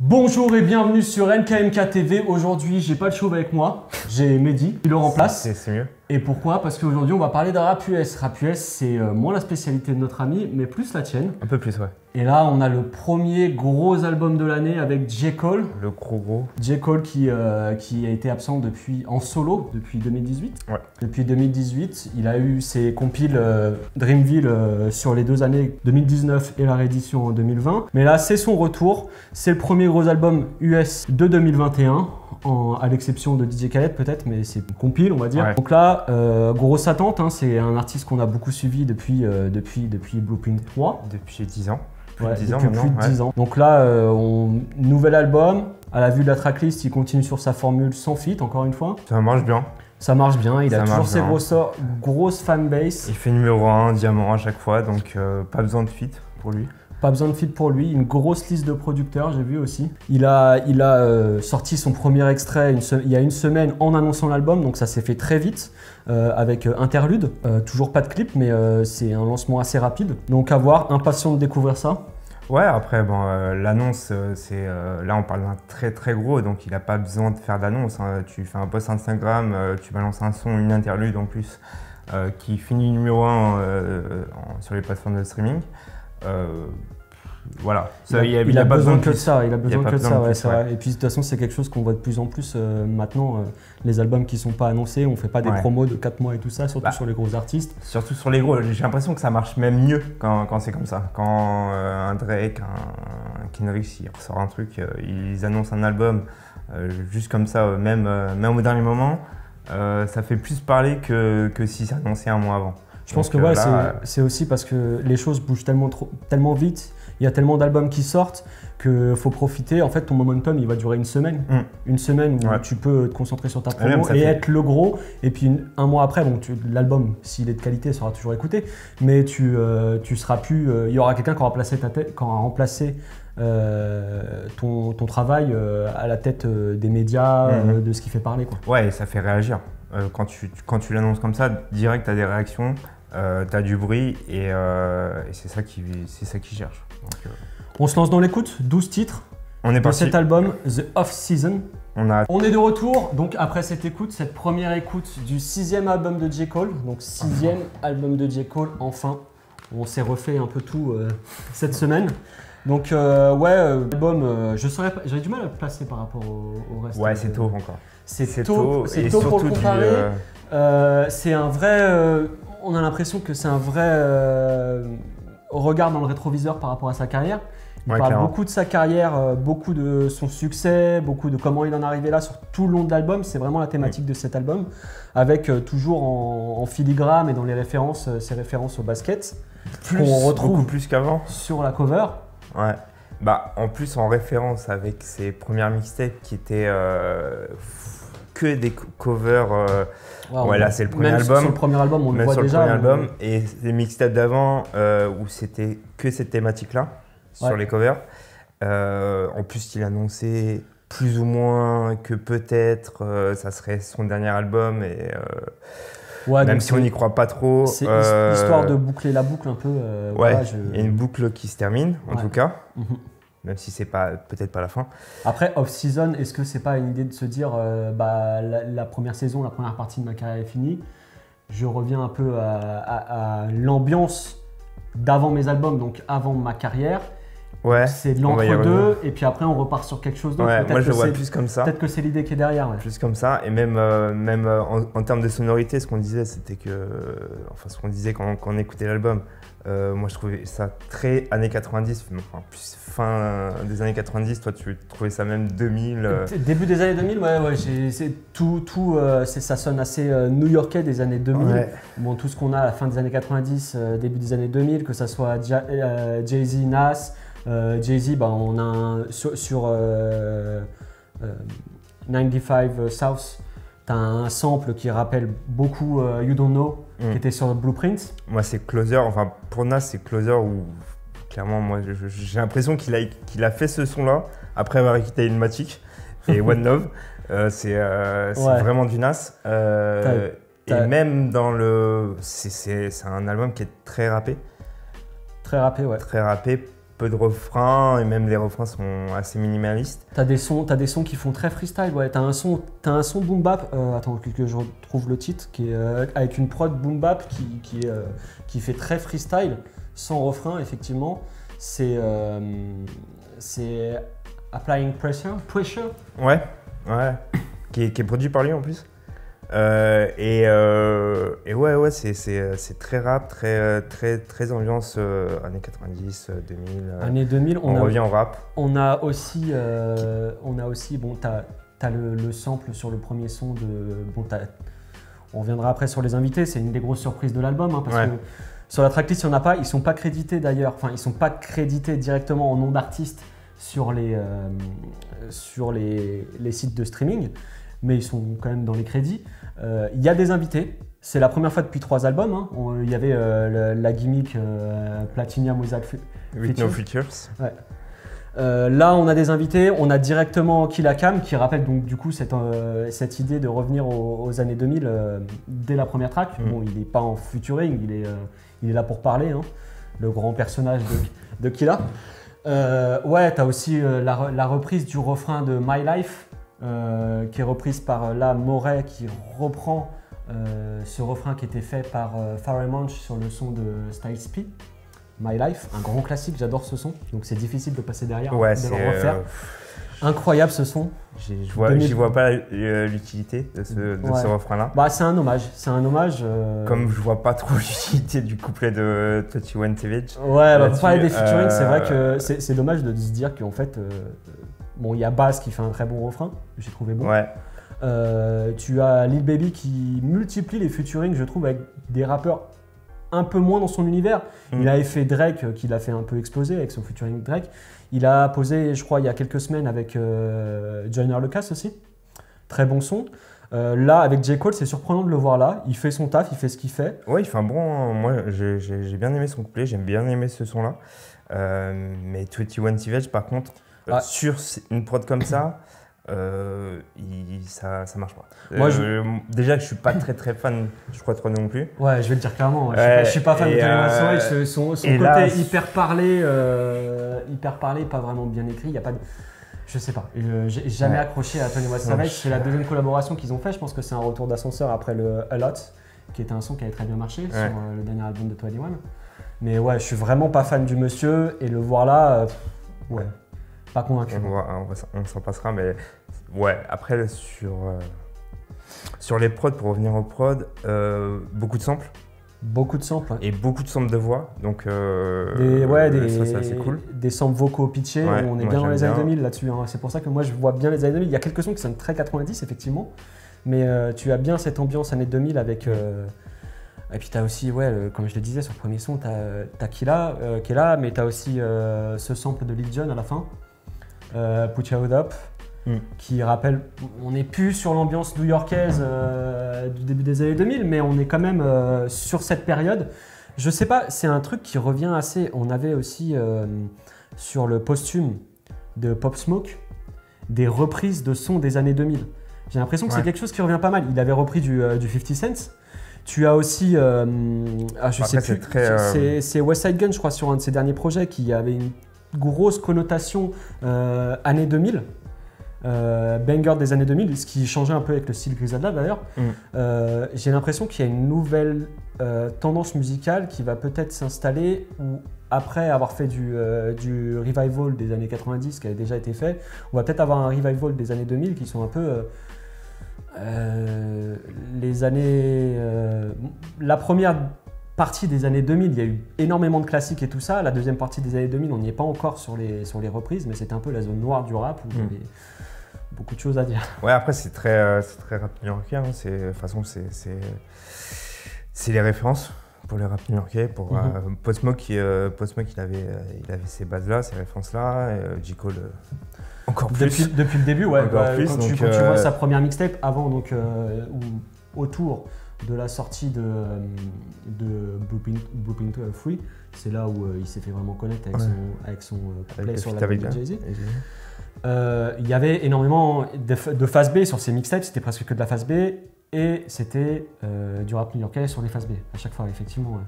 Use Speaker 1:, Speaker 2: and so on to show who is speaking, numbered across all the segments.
Speaker 1: Bonjour et bienvenue sur NKMK TV. Aujourd'hui, j'ai pas le chauve avec moi, j'ai Mehdi qui le remplace.
Speaker 2: C'est mieux.
Speaker 1: Et pourquoi? Parce qu'aujourd'hui, on va parler de rap US. Rap US, c'est moins la spécialité de notre ami, mais plus la tienne.
Speaker 2: Un peu plus, ouais.
Speaker 1: Et là, on a le premier gros album de l'année avec J. Cole.
Speaker 2: Le gros.
Speaker 1: J. Cole qui a été absent en solo depuis 2018.
Speaker 2: Ouais.
Speaker 1: Depuis 2018, il a eu ses compiles Dreamville sur les 2 années 2019 et la réédition en 2020. Mais là, c'est son retour. C'est le premier gros album US de 2021. À l'exception de DJ Khaled peut-être, mais c'est compile on va dire. Ouais. Donc là, grosse attente, hein, c'est un artiste qu'on a beaucoup suivi depuis Blueprint 3.
Speaker 2: Depuis 10 ans.
Speaker 1: Plus de 10 ans. Donc là, nouvel album, à la vue de la tracklist, il continue sur sa formule sans feat, encore une fois.
Speaker 2: Ça marche bien.
Speaker 1: Ça marche bien, il a toujours ses grosses fanbase.
Speaker 2: Il fait numéro 1, diamant à chaque fois, donc pas besoin de feat pour lui.
Speaker 1: Pas besoin de feat pour lui, une grosse liste de producteurs, j'ai vu aussi. Il a sorti son premier extrait il y a une semaine en annonçant l'album, donc ça s'est fait très vite avec interlude. Toujours pas de clip, mais c'est un lancement assez rapide. Donc à voir, impatient de découvrir ça.
Speaker 2: Ouais, après, bon, l'annonce, là on parle d'un très gros, donc il n'a pas besoin de faire d'annonce. Hein. Tu fais un post Instagram, tu balances un son, une interlude en plus, qui finit numéro 1 sur les plateformes de streaming. Voilà,
Speaker 1: il a besoin que de ça, il a besoin que de ça, ouais, c'est vrai.
Speaker 2: Ouais.
Speaker 1: Et puis de toute façon, c'est quelque chose qu'on voit de plus en plus maintenant. Les albums qui sont pas annoncés, on fait pas des promos de 4 mois et tout ça, surtout sur les gros artistes.
Speaker 2: Surtout sur les gros, j'ai l'impression que ça marche même mieux quand c'est comme ça. Quand un Drake, un Kendrick, il ressort un truc, ils annoncent un album juste comme ça, même au dernier moment, ça fait plus parler que si c'est annoncé un mois avant.
Speaker 1: Je pense que ouais, c'est aussi parce que les choses bougent tellement vite, il y a tellement d'albums qui sortent qu'il faut profiter. En fait, ton momentum, il va durer une semaine. Une semaine où tu peux te concentrer sur ta promo et être le gros. Et puis un mois après, bon, l'album, s'il est de qualité, sera toujours écouté. Mais tu seras plus. Il y aura quelqu'un qui aura remplacé ton travail à la tête des médias, de ce qui fait parler, quoi.
Speaker 2: Ouais, et ça fait réagir. Quand tu l'annonces comme ça, direct, tu as des réactions. T'as du bruit et c'est ça qui cherche. Donc,
Speaker 1: on se lance dans l'écoute, 12 titres.
Speaker 2: On est parti.
Speaker 1: Cet album, The Off-Season. On est de retour, donc après cette première écoute du 6e album de J. Cole. Donc 6e album de J. Cole, enfin. On s'est refait un peu tout cette semaine. Donc l'album, j'aurais du mal à le placer par rapport au reste.
Speaker 2: Ouais, c'est tôt encore.
Speaker 1: C'est tôt pour le comparer. C'est un vrai... on a l'impression que c'est un vrai regard dans le rétroviseur par rapport à sa carrière. Il parle beaucoup de sa carrière, beaucoup de son succès, beaucoup de comment il en est arrivé là sur tout le long de l'album. C'est vraiment la thématique de cet album, avec toujours en filigrane et dans les références, ses références au basket, qu'on retrouve
Speaker 2: beaucoup plus qu'avant
Speaker 1: sur la cover.
Speaker 2: Ouais. Bah, en plus en référence avec ses premières mixtapes qui étaient que des covers. Ouais, là c'est le premier album.
Speaker 1: Sur le premier album, on le voit déjà.
Speaker 2: Et les mixtapes d'avant où c'était que cette thématique-là sur les covers. En plus, il annonçait plus ou moins que peut-être ça serait son dernier album et même si on n'y croit pas trop.
Speaker 1: C'est histoire de boucler la boucle un peu.
Speaker 2: Il y a une boucle qui se termine en tout cas. Même si c'est peut-être pas la fin.
Speaker 1: Après, off-season, est-ce que c'est pas une idée de se dire la première saison, la première partie de ma carrière est finie, je reviens un peu à l'ambiance d'avant mes albums, donc avant ma carrière.
Speaker 2: Ouais,
Speaker 1: c'est de l'entre-deux et puis après on repart sur quelque chose d'autre.
Speaker 2: Ouais, moi je le vois plus comme ça.
Speaker 1: Peut-être que c'est l'idée qui est derrière. Ouais.
Speaker 2: Plus comme ça et même en termes de sonorité, ce qu'on disait c'était que, enfin ce qu'on disait quand on écoutait l'album, moi je trouvais ça très années 90, enfin plus fin des années 90, toi tu trouvais ça même 2000.
Speaker 1: Début des années 2000, ça sonne assez new-yorkais des années 2000. Ouais. Bon, tout ce qu'on a à la fin des années 90, début des années 2000, que ça soit Jay-Z, Nas. Jay-Z, on a sur 95 South, tu as un sample qui rappelle beaucoup You Don't Know, qui était sur Blueprint.
Speaker 2: Moi, c'est Closer, enfin pour Nas, c'est Closer où clairement, moi j'ai l'impression qu'il a fait ce son-là après avoir quitté Illmatic et One Love. C'est vraiment du Nas. Et même dans le. C'est un album qui est très rappé.
Speaker 1: Très rappé, ouais.
Speaker 2: Très rappé. peu de refrains et même les refrains sont assez minimalistes.
Speaker 1: T'as des sons qui font très freestyle, ouais. T'as un son boom bap, attends que je retrouve le titre, qui est avec une prod boom bap qui fait très freestyle, sans refrain effectivement. C'est Applying Pressure.
Speaker 2: Ouais, qui est produit par lui en plus. Et ouais, c'est très rap, très ambiance années 90, 2000.
Speaker 1: Années 2000,
Speaker 2: on revient au rap.
Speaker 1: On a aussi, bon, t'as le sample sur le premier son de. Bon, on reviendra après sur les invités, c'est une des grosses surprises de l'album, hein, parce que sur la tracklist, il n'y en a pas, ils sont pas crédités d'ailleurs, enfin, ils sont pas crédités directement en nom d'artiste sur les sites de streaming, mais ils sont quand même dans les crédits. Il y a des invités, c'est la première fois depuis 3 albums. Hein. Il y avait la gimmick Platinum
Speaker 2: With No Features.
Speaker 1: Ouais. Là, on a des invités, on a directement Killa Cam qui rappelle donc du coup cette idée de revenir aux années 2000 dès la première track. Bon, il n'est pas en featuring, il est là pour parler, hein, le grand personnage de Killa. Ouais, tu as aussi la reprise du refrain de My Life. Qui est reprise par Moray qui reprend ce refrain qui était fait par Pharrell Monch sur le son de Styles P, My Life, un grand classique, j'adore ce son, donc c'est difficile de passer derrière,
Speaker 2: ouais,
Speaker 1: de le refaire. Incroyable ce son.
Speaker 2: J'y vois pas l'utilité de ce refrain-là.
Speaker 1: Bah, c'est un hommage.
Speaker 2: Comme je vois pas trop l'utilité du couplet de 21 Savage.
Speaker 1: Ouais, bah, pour parler des featuring, c'est vrai que c'est dommage de se dire qu'en fait, bon, il y a Bass qui fait un très bon refrain, que j'ai trouvé bon.
Speaker 2: Ouais.
Speaker 1: Tu as Lil Baby qui multiplie les featuring, je trouve, avec des rappeurs un peu moins dans son univers. Il avait fait Drake, qui l'a fait un peu exploser avec son featuring Drake. Il a posé, je crois, il y a quelques semaines avec Joyner Lucas aussi. Très bon son. Là, avec J. Cole, c'est surprenant de le voir là. Il fait son taf, il fait ce qu'il fait.
Speaker 2: Ouais, il fait un bon. Moi, j'ai bien aimé son couplet, j'aime bien aimé ce son-là. Mais 21 Savage, par contre, sur une prod comme ça, ça marche pas. Moi, déjà que je suis pas très fan, je crois trop non plus.
Speaker 1: Ouais, je vais le dire clairement. Je suis pas fan de 21 Savage. Son côté là, hyper parlé, pas vraiment bien écrit. Il y a pas de. Je sais pas. J'ai jamais accroché à 21 Savage. C'est la deuxième collaboration qu'ils ont fait. Je pense que c'est un retour d'ascenseur après le A Lot, qui était un son qui avait très bien marché sur le dernier album de 21. Mais ouais, je suis vraiment pas fan du monsieur et le voir là, ouais. Pas convaincu.
Speaker 2: On s'en passera, mais ouais, après sur les prods, pour revenir aux prods, beaucoup de samples.
Speaker 1: Beaucoup de samples.
Speaker 2: Et beaucoup de samples de voix, donc ça c'est assez cool.
Speaker 1: Des samples vocaux pitchés, on est bien dans les années 2000 là-dessus. Hein. C'est pour ça que moi je vois bien les années 2000. Il y a quelques sons qui sont très 90 effectivement, mais tu as bien cette ambiance années 2000 avec... Et puis tu as aussi, comme je le disais sur le premier son, tu as Killa qui est là, mais tu as aussi ce sample de Lil Jon à la fin. Put Your Hood Up, qui rappelle, on n'est plus sur l'ambiance new-yorkaise du début des années 2000, mais on est quand même sur cette période. Je sais pas, c'est un truc qui revient assez. On avait aussi sur le posthume de Pop Smoke des reprises de sons des années 2000. J'ai l'impression que c'est quelque chose qui revient pas mal. Il avait repris du 50 Cent. Tu as aussi, je sais plus, c'est West Side Gun, je crois, sur un de ses derniers projets, qui avait une grosse connotation années 2000, banger des années 2000, ce qui changeait un peu avec le style Griselda d'ailleurs. J'ai l'impression qu'il y a une nouvelle tendance musicale qui va peut-être s'installer, où après avoir fait du revival des années 90 qui avait déjà été fait, on va peut-être avoir un revival des années 2000 qui sont un peu les années... la première partie des années 2000, il y a eu énormément de classiques et tout ça. La deuxième partie des années 2000, on n'y est pas encore sur les reprises, mais c'était un peu la zone noire du rap où il y avait beaucoup de choses à dire.
Speaker 2: Ouais, après c'est très rap new-yorkais. Hein. De toute façon, c'est les références pour les rap new-yorkais. Pour Post Smoke, il avait ces bases-là, ces références-là. J. Cole, encore plus. Depuis
Speaker 1: le début, ouais.
Speaker 2: Encore plus,
Speaker 1: quand tu vois sa première mixtape, avant, donc, ou autour de la sortie de Blueprint 3, c'est là où il s'est fait vraiment connaître avec son couplet sur la de Jay-Z. Il y avait énormément de phase B sur ces mixtapes, c'était presque que de la phase B. Et c'était du rap new-yorkais sur les phases B, à chaque fois, effectivement.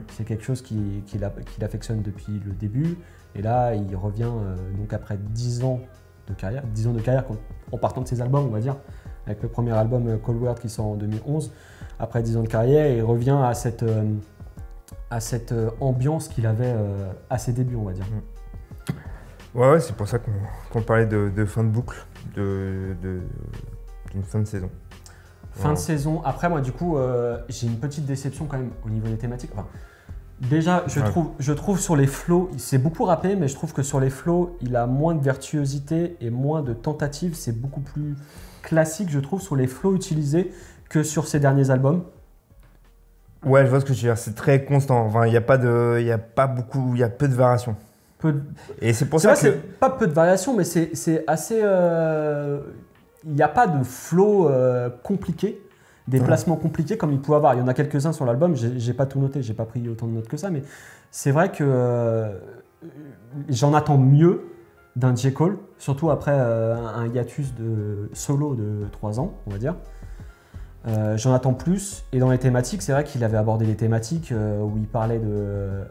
Speaker 1: C'est quelque chose qu'il affectionne depuis le début. Et là, il revient donc après 10 ans de carrière en partant de ses albums, on va dire, avec le premier album Cold World qui sort en 2011. Après 10 ans de carrière, il revient à cette ambiance qu'il avait à ses débuts, on va dire.
Speaker 2: Ouais, c'est pour ça qu'on parlait de fin de boucle, d'une fin de saison.
Speaker 1: Fin de saison. Après, moi, du coup, j'ai une petite déception quand même au niveau des thématiques. Enfin, déjà, je trouve sur les flows, c'est beaucoup rappé, mais je trouve que sur les flows, il a moins de virtuosité et moins de tentatives. C'est beaucoup plus classique, je trouve, sur les flows utilisés que sur ses derniers albums.
Speaker 2: Ouais, je vois ce que tu veux dire. C'est très constant. Enfin, il y a peu de variations. Et c'est pour ça que
Speaker 1: c'est pas peu de variations, mais c'est assez. Il n'y a pas de flow compliqué, des placements compliqués comme il pouvait avoir. Il y en a quelques-uns sur l'album. J'ai pas tout noté, j'ai pas pris autant de notes que ça, mais c'est vrai que j'en attends mieux d'un J. Cole, surtout après un hiatus de solo de 3 ans, on va dire. J'en attends plus, et dans les thématiques, c'est vrai qu'il avait abordé les thématiques où il parlait de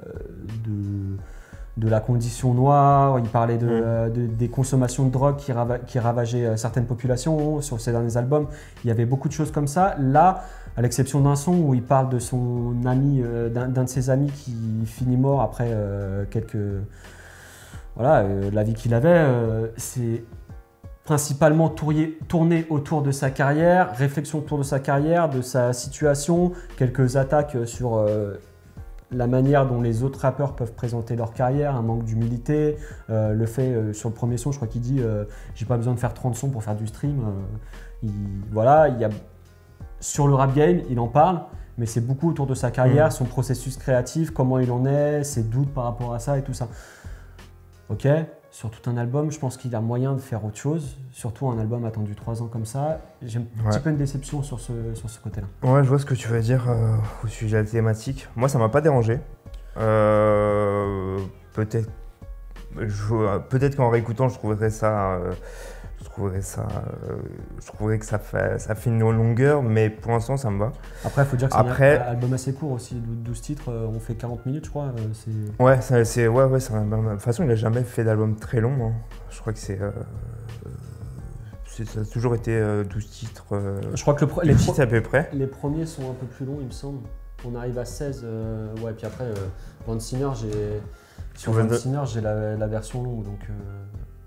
Speaker 1: la condition noire, il parlait des consommations de drogue qui ravageaient certaines populations. Sur ses derniers albums, il y avait beaucoup de choses comme ça. Là, à l'exception d'un son où il parle de son ami, d'un de ses amis qui finit mort après la vie qu'il avait, c'est principalement tourné autour de sa carrière, réflexion autour de sa carrière, de sa situation, quelques attaques sur la manière dont les autres rappeurs peuvent présenter leur carrière, un manque d'humilité, le fait, sur le premier son, je crois qu'il dit j'ai pas besoin de faire 30 sons pour faire du stream. Sur le rap game, il en parle, mais c'est beaucoup autour de sa carrière, son processus créatif, comment il en est, ses doutes par rapport à ça et tout ça. Ok, sur tout un album, je pense qu'il a moyen de faire autre chose, surtout un album attendu 3 ans comme ça. J'ai un petit peu une déception sur ce côté-là.
Speaker 2: Ouais, je vois ce que tu veux dire au sujet de la thématique. Moi, ça m'a pas dérangé. Peut-être qu'en réécoutant, je trouverais que ça fait une toute mais pour l'instant, ça me va.
Speaker 1: Après, il faut dire que c'est un album assez court aussi, 12 titres, on fait 40 minutes, je crois.
Speaker 2: Ouais, c'est un album. De toute façon, il n'a jamais fait d'album très long. Hein. Je crois que ça a toujours été 12 titres.
Speaker 1: Je crois que
Speaker 2: les titres à peu près.
Speaker 1: Les premiers sont un peu plus longs, il me semble. On arrive à 16. Puis après, Van Sinner, j'ai la version longue. Donc,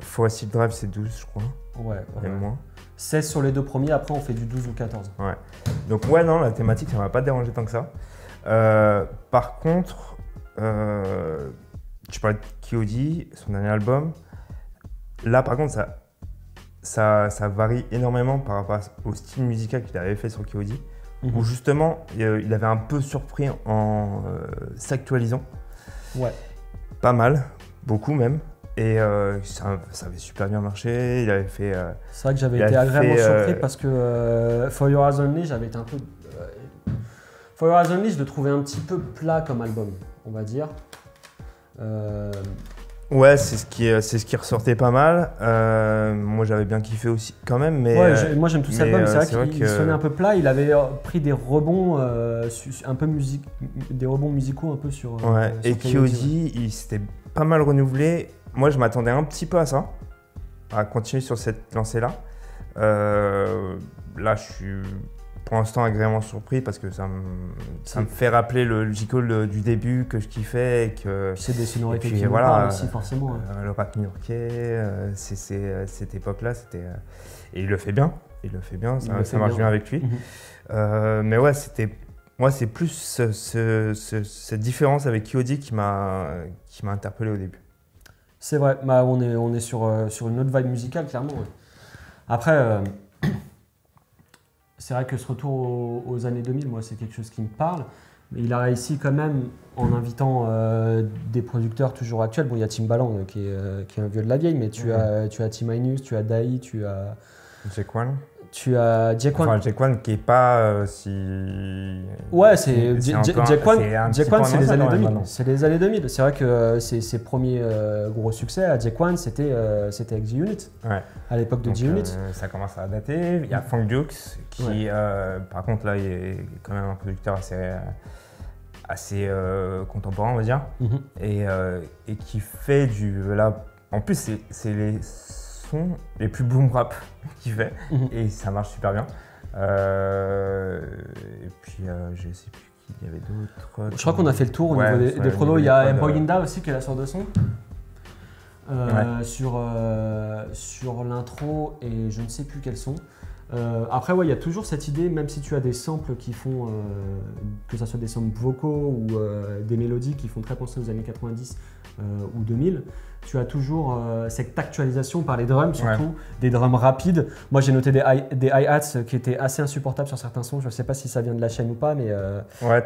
Speaker 2: Forest Drive, c'est 12, je crois.
Speaker 1: Ouais.
Speaker 2: Même moins.
Speaker 1: 16 sur les 2 premiers, après on fait du 12 ou 14.
Speaker 2: Ouais. Donc non, la thématique, ça m'a pas dérangé tant que ça. Par contre, tu parlais de K.O.D, son dernier album. Là, par contre, ça varie énormément par rapport au style musical qu'il avait fait sur K.O.D, où justement, il avait un peu surpris en s'actualisant.
Speaker 1: Ouais.
Speaker 2: Pas mal, beaucoup même. Et ça avait super bien marché. Il avait fait.
Speaker 1: C'est vrai que j'avais été agréablement surpris parce que For Your Eyes Only, j'avais été un peu. For Your Eyes Only, je le trouvais un petit peu plat comme album, on va dire.
Speaker 2: Ouais, c'est ce qui ressortait pas mal. Moi, j'avais bien kiffé aussi, quand même. Mais,
Speaker 1: moi, j'aime tout cet album. C'est vrai qu'il sonnait un peu plat. Il avait pris des rebonds, des rebonds musicaux un peu sur.
Speaker 2: Ouais. Sur et K.O.D, il s'était pas mal renouvelé. Moi, je m'attendais un petit peu à ça, à continuer sur cette lancée-là. Là, je suis pour l'instant agréablement surpris parce que ça me fait rappeler le J. Cole du début que je kiffais.
Speaker 1: C'est des sonorités qui me parlent aussi, forcément.
Speaker 2: Le rap new-yorkais, cette époque-là, c'était. Et il le fait bien. Ça marche bien avec lui. Mais ouais, c'est plus cette différence avec K.O.D qui m'a interpellé au début.
Speaker 1: C'est vrai, on est sur une autre vibe musicale, clairement. Ouais. Après, c'est vrai que ce retour aux années 2000, moi, c'est quelque chose qui me parle. Mais il a réussi quand même en invitant des producteurs toujours actuels. Bon, il y a Timbaland qui est un vieux de la vieille, mais tu as T-Minus, tu as Dai, tu as Tu as Jack One.
Speaker 2: Enfin, Jack One qui est pas si.
Speaker 1: Ouais, Jack One, c'est les années 2000.
Speaker 2: Maintenant.
Speaker 1: C'est les années 2000. C'est vrai que ses premiers gros succès à Jack One, c'était avec G-Unit.
Speaker 2: Ouais.
Speaker 1: À l'époque de G-Unit.
Speaker 2: Ça commence à dater. Il y a Funk Dukes qui, par contre, là, il est quand même un producteur assez contemporain, on va dire. Et qui fait là, en plus, c'est les sons les plus boom rap qu'il fait. Et ça marche super bien. Et puis, je sais plus qui il y avait d'autres.
Speaker 1: Je crois qu'on a fait le tour au niveau des pronos. Il y a Boyinda aussi qui est la sorte de son. Sur l'intro et je ne sais plus quels sont. Après, il y a toujours cette idée, même si tu as des samples qui font, que ce soit des samples vocaux ou des mélodies qui font très penser aux années 90 ou 2000, tu as toujours cette actualisation par les drums, surtout des drums rapides. Moi, j'ai noté des hi-hats qui étaient assez insupportables sur certains sons. Je ne sais pas si ça vient de la chaîne ou pas, mais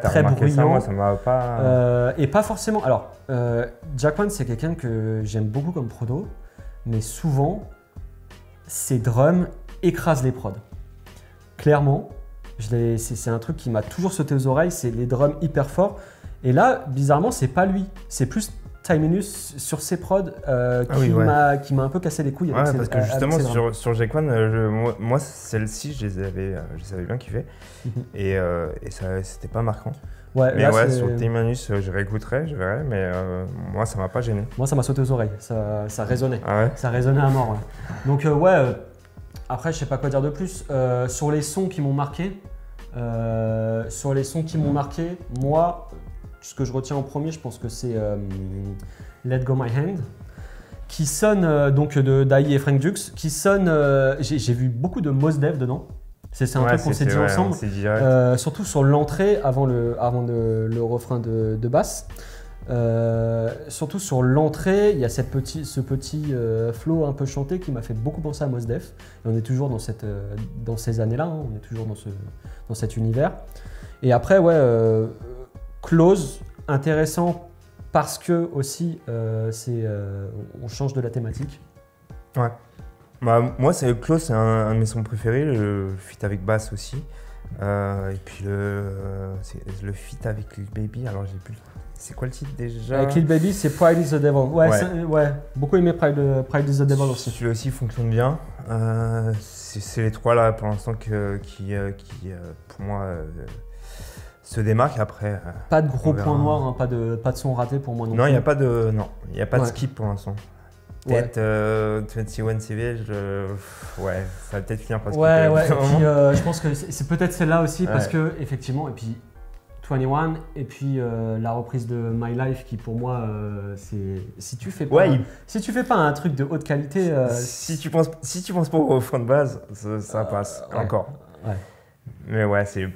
Speaker 1: très bruyant.
Speaker 2: Ça, moi, ça m'a pas.
Speaker 1: Et pas forcément. Alors, Jack One, c'est quelqu'un que j'aime beaucoup comme prodo, mais souvent, ses drums écrasent les prods. Clairement, c'est un truc qui m'a toujours sauté aux oreilles, c'est les drums hyper forts. Et là, bizarrement, c'est pas lui, c'est plus Tyminus sur ses prods qui m'a un peu cassé les couilles.
Speaker 2: Parce que justement, sur Jack One, moi, celle-ci, je les avais bien kiffé. Et ça, c'était pas marquant. Sur Tyminus, je réécouterai, je verrai, mais moi, ça m'a pas gêné.
Speaker 1: Moi, ça m'a sauté aux oreilles, ça résonnait.
Speaker 2: Ah ouais.
Speaker 1: Ça résonnait à mort. Donc, après, je sais pas quoi dire de plus. Sur les sons qui m'ont marqué, moi, ce que je retiens en premier, je pense que c'est Let Go My Hand, qui sonne donc de Dai et Frank Dukes, qui sonne. J'ai vu beaucoup de Mos Def dedans. C'est un truc qu'on s'est dit ensemble. Surtout sur l'entrée avant le refrain de basse. Surtout sur l'entrée, il y a ce petit flow un peu chanté qui m'a fait beaucoup penser à Mos Def. Et on est toujours dans ces années-là, on est toujours dans cet univers. Et après, Close, intéressant parce que aussi on change de la thématique.
Speaker 2: Ouais. Moi, Close, c'est un de mes sons préférés, le feat avec basse aussi. Et puis le feat avec Lil Baby, alors j'ai plus. C'est quoi le titre déjà?
Speaker 1: Avec Lil Baby, c'est Pride is the Devil. Beaucoup aimé Pride is the Devil aussi.
Speaker 2: Celui-là aussi fonctionne bien. C'est les trois là pour l'instant qui pour moi se démarquent. Après,
Speaker 1: pas de gros points noirs, pas de son raté pour moi non plus.
Speaker 2: Non, il n'y a pas de skip pour l'instant. Peut-être 21 Savage, ça va peut-être finir par skipper.
Speaker 1: Et puis je pense que c'est peut-être celle-là aussi parce que effectivement, et puis 21 et puis la reprise de My Life qui pour moi c'est si tu fais pas un truc de haute qualité
Speaker 2: si tu penses pas au refrain de base ça passe encore. Mais c'est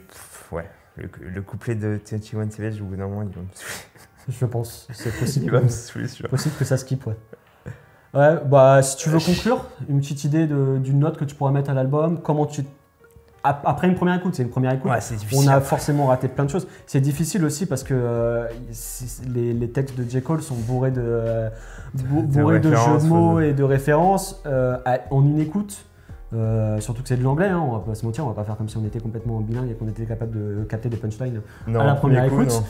Speaker 2: le couplet de 21 Savage au bout d'un moment il va me saouler.
Speaker 1: Je pense c'est possible.
Speaker 2: Il va me saouler,
Speaker 1: c'est possible que ça skip. Si tu veux conclure, une petite idée d'une note que tu pourrais mettre à l'album, comment tu après une première écoute, on a forcément raté plein de choses. C'est difficile aussi parce que les textes de J. Cole sont bourrés de jeux de mots et de références en une écoute. Surtout que c'est de l'anglais, on va pas se mentir, on va pas faire comme si on était complètement bilingue et qu'on était capable de capter des punchlines à la première écoute.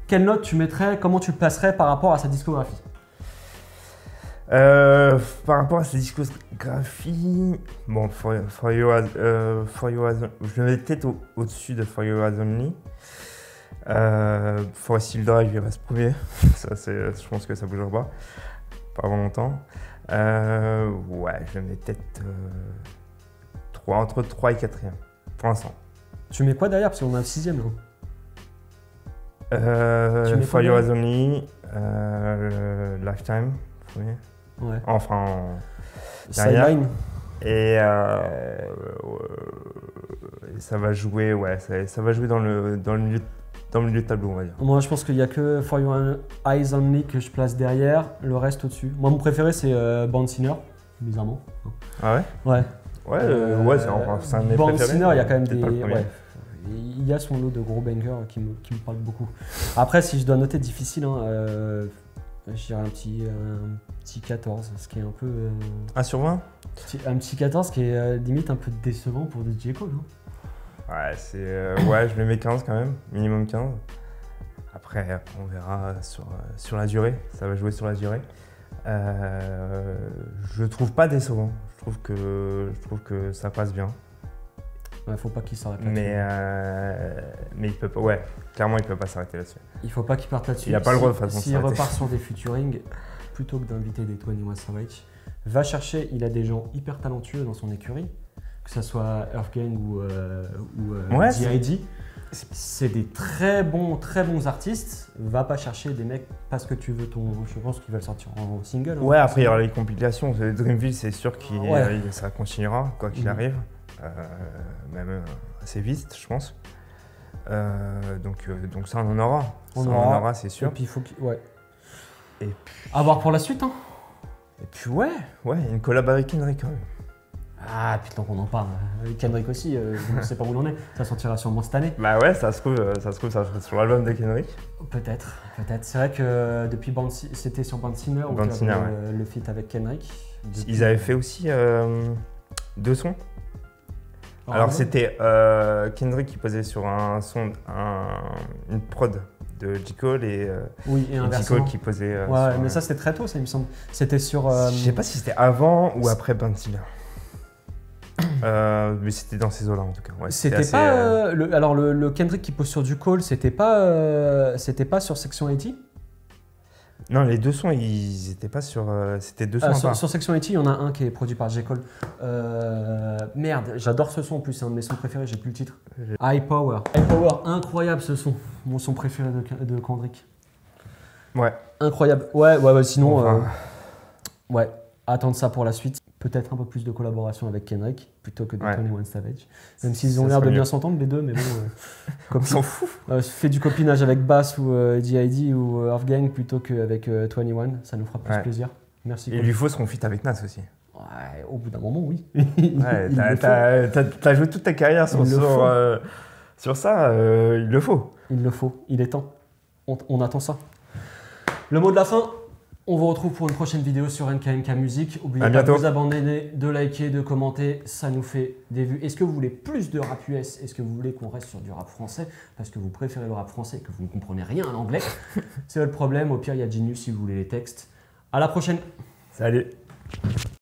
Speaker 1: Quelle note tu mettrais, comment tu le placerais par rapport à sa discographie?
Speaker 2: Par rapport à sa discographie, For You As, je le mets peut-être au-dessus de For You As Only. For Still Drive, il reste premier. Je pense que ça bougera pas avant longtemps. Je le mets peut-être entre 3 et 4e pour l'instant.
Speaker 1: Tu mets quoi derrière? Parce qu'on a un 6e là.
Speaker 2: For You As Only, Lifetime, premier. Enfin,
Speaker 1: Sideline.
Speaker 2: Et ça va jouer, ça va jouer dans le milieu de tableau, on va dire.
Speaker 1: Moi, je pense qu'il n'y a que For Your Eyes Only que je place derrière, le reste au-dessus. Moi, mon préféré, c'est Born Sinner, bizarrement.
Speaker 2: Ah ouais? C'est un de mes
Speaker 1: Born
Speaker 2: préférés.
Speaker 1: Sinner, il y a quand même il y a son lot de gros bangers qui me parlent beaucoup. Après, si je dois noter difficile, je dirais un petit 14, ce qui est un peu...
Speaker 2: 1 sur 20?
Speaker 1: Un petit 14 qui est limite un peu décevant pour des J. Cole. Hein.
Speaker 2: Ouais, ouais, je le mets 15 quand même, minimum 15. Après, on verra sur la durée, ça va jouer sur la durée. Je trouve pas décevant, je trouve que ça passe bien.
Speaker 1: Ouais, faut pas qu'il s'arrête
Speaker 2: là-dessus. Mais il peut pas, ouais, clairement il peut pas s'arrêter là-dessus.
Speaker 1: Il faut pas qu'il parte là-dessus.
Speaker 2: Il a pas le droit de toute façon.
Speaker 1: S'il repart sur des featuring, plutôt que d'inviter des 21 Savage, va chercher, il a des gens hyper talentueux dans son écurie, que ce soit Earthgang ou D.I.D. C'est des très bons artistes. Va pas chercher des mecs parce que tu veux ton. Je pense qu'ils veulent sortir en single.
Speaker 2: Ouais, après il y aura les compilations. Dreamville, c'est sûr que ça continuera, quoi qu'il arrive. Même assez vite, je pense. Donc ça, on en aura. On en aura, c'est sûr.
Speaker 1: Et puis il faut
Speaker 2: Et puis...
Speaker 1: À voir pour la suite, hein.
Speaker 2: Et puis ouais, une collab avec Kendrick quand même.
Speaker 1: Ah, puis tant qu'on en parle, Kendrick aussi, je ne sais pas où l'on est, ça sortira sûrement cette année.
Speaker 2: Bah ouais, ça se trouve, ça sera sur l'album de Kendrick.
Speaker 1: Peut-être. C'est vrai que depuis c'était sur Band Sinner où le feat avec Kendrick.
Speaker 2: Ils avaient fait aussi 2 sons. Alors c'était Kendrick qui posait sur un son, une prod de J. Cole et J. Cole qui posait.
Speaker 1: Ouais, mais ça c'était très tôt, ça il me semble. C'était sur.
Speaker 2: Je sais pas si c'était avant ou après Band Sinner. Mais c'était dans ces eaux-là en tout cas. Ouais,
Speaker 1: c'était pas. Alors le Kendrick qui pose sur du Cole, c'était pas sur Section 80.
Speaker 2: Non, les 2 sons, ils étaient pas sur. C'était 2 sons.
Speaker 1: Sur Section 80, il y en a un qui est produit par J. Cole. Merde, j'adore ce son en plus, c'est un de mes sons préférés, j'ai plus le titre. High Power. High Power, incroyable ce son. Mon son préféré de Kendrick.
Speaker 2: Ouais.
Speaker 1: Incroyable. Ouais, sinon. Ouais, attendre ça pour la suite. Peut-être un peu plus de collaboration avec Kendrick plutôt que de 21 Savage. Même s'ils ont l'air de bien s'entendre les deux, mais bon.
Speaker 2: Comme on s'en fout.
Speaker 1: Fais du copinage avec Bass ou D.I.D. ou Earthgang plutôt qu'avec 21, ça nous fera plus plaisir. Merci.
Speaker 2: Et il lui faut son feat avec Nas aussi.
Speaker 1: Ouais, au bout d'un moment, oui.
Speaker 2: Ouais, t'as joué toute ta carrière sur ça, il le faut.
Speaker 1: Il le faut, il est temps. On attend ça. Le mot de la fin. On vous retrouve pour une prochaine vidéo sur NKNK Music. N'oubliez pas de vous abonner, de liker, de commenter, ça nous fait des vues. Est-ce que vous voulez plus de rap US? Est-ce que vous voulez qu'on reste sur du rap français parce que vous préférez le rap français et que vous ne comprenez rien à l'anglais? C'est le problème. Au pire, il y a Genius si vous voulez les textes. À la prochaine.
Speaker 2: Salut.